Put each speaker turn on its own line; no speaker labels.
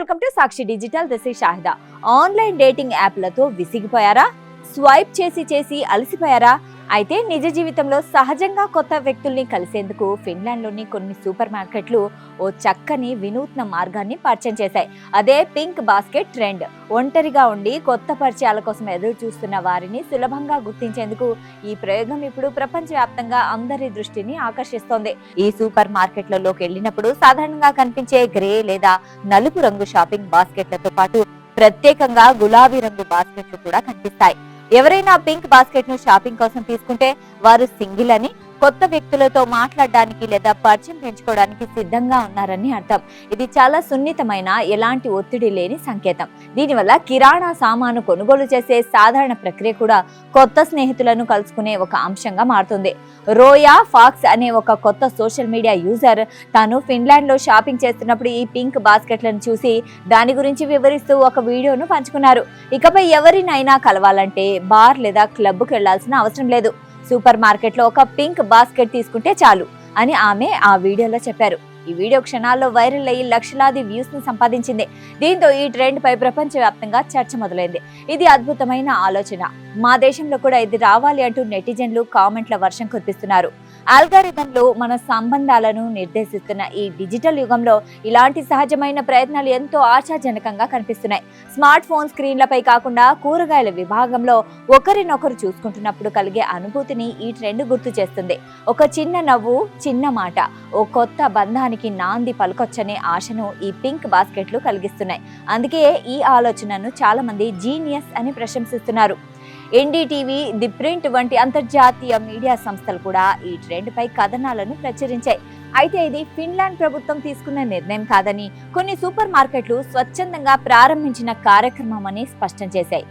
Welcome to Sakshi digital. This is Shahida. Online dating యాప్లతో విసిగిపోయారా? Swipe చేసి చేసి అలసిపోయారా? అయితే నిజ జీవితంలో సహజంగా కొత్త వ్యక్తుల్ని కలిసేందుకు ఫిన్లాండ్లోని కొన్ని సూపర్ మార్కెట్లు ఓ చక్కని వినూత్న మార్గాన్ని పరిచయం చేశాయి. అదే పింక్ బాస్కెట్ ట్రెండ్. ఒంటరిగా ఉండి కొత్త పరిచయాల కోసం ఎదురు చూస్తున్న వారిని సులభంగా గుర్తించేందుకు ఈ ప్రయోగం ఇప్పుడు ప్రపంచవ్యాప్తంగా అందరి దృష్టిని ఆకర్షిస్తోంది. ఈ సూపర్ మార్కెట్లలోకి వెళ్ళినప్పుడు సాధారణంగా కనిపించే గ్రే లేదా నలుపు రంగు షాపింగ్ బాస్కెట్లతో పాటు ప్రత్యేకంగా గులాబీ రంగు బాస్కెట్లు కూడా కనిపిస్తాయి. ఎవరైనా పింక్ బాస్కెట్ ను షాపింగ్ కోసం తీసుకుంటే వారు సింగిల్ అని, కొత్త వ్యక్తులతో మాట్లాడడానికి లేదా పరిచయం పెంచుకోవడానికి సిద్ధంగా ఉన్నారని అర్థం. ఇది చాలా సున్నితమైన, ఎలాంటి ఒత్తిడి లేని సంకేతం. దీనివల్ల కిరాణా సామాను కొనుగోలు చేసే సాధారణ ప్రక్రియ కూడా కొత్త స్నేహితులను కలుసుకునే ఒక అంశంగా మారుతుంది. రోయా ఫాక్స్ అనే ఒక కొత్త సోషల్ మీడియా యూజర్ తాను ఫిన్లాండ్ లో షాపింగ్ చేస్తున్నప్పుడు ఈ పింక్ బాస్కెట్లను చూసి దాని గురించి వివరిస్తూ ఒక వీడియోను పంచుకున్నారు. ఇకపై ఎవరినైనా కలవాలంటే బార్ లేదా క్లబ్కు వెళ్లాల్సిన అవసరం లేదు. సూపర్ మార్కెట్ లో ఒక పింక్ బాస్కెట్ తీసుకుంటే చాలు అని ఆమె ఆ వీడియోలో చెప్పారు. ఈ వీడియో క్షణాల్లో వైరల్ అయ్యి లక్షలాది వ్యూస్ ని సంపాదించింది. దీంతో ఈ ట్రెండ్ పై ప్రపంచవ్యాప్తంగా చర్చ మొదలైంది. ఇది అద్భుతమైన ఆలోచన, మా దేశంలో కూడా ఇది రావాలి అంటూ నెటిజన్లు కామెంట్ల వర్షం కురిపిస్తున్నారు. ఆల్గారిథంలు మన సంబంధాలను నిర్దేశిస్తున్న ఈ డిజిటల్ యుగంలో ఇలాంటి సహజమైన ప్రయత్నాలు ఎంతో ఆశాజనకంగా కనిపిస్తున్నాయి. స్మార్ట్ ఫోన్ స్క్రీన్లపై కాకుండా కూరగాయల విభాగంలో ఒకరినొకరు చూసుకుంటున్నప్పుడు కలిగే అనుభూతిని ఈ ట్రెండ్ గుర్తు చేస్తుంది. ఒక చిన్న నవ్వు, చిన్న మాట ఓ కొత్త బంధానికి నాంది పలకొచ్చనే ఆశను ఈ పింక్ బాస్కెట్లు కలిగిస్తున్నాయి. అందుకే ఈ ఆలోచనను చాలా మంది జీనియస్ అని ప్రశంసిస్తున్నారు. ఎన్డీటీవీ, ది ప్రింట్ వంటి అంతర్జాతీయ మీడియా సంస్థలు కూడా ఈ ట్రెండ్ పై కథనాలను ప్రచురించాయి. అయితే ఇది ఫిన్లాండ్ ప్రభుత్వం తీసుకున్న నిర్ణయం కాదని, కొన్ని సూపర్ మార్కెట్లు స్వచ్ఛందంగా ప్రారంభించిన కార్యక్రమం అని స్పష్టం చేశాయి.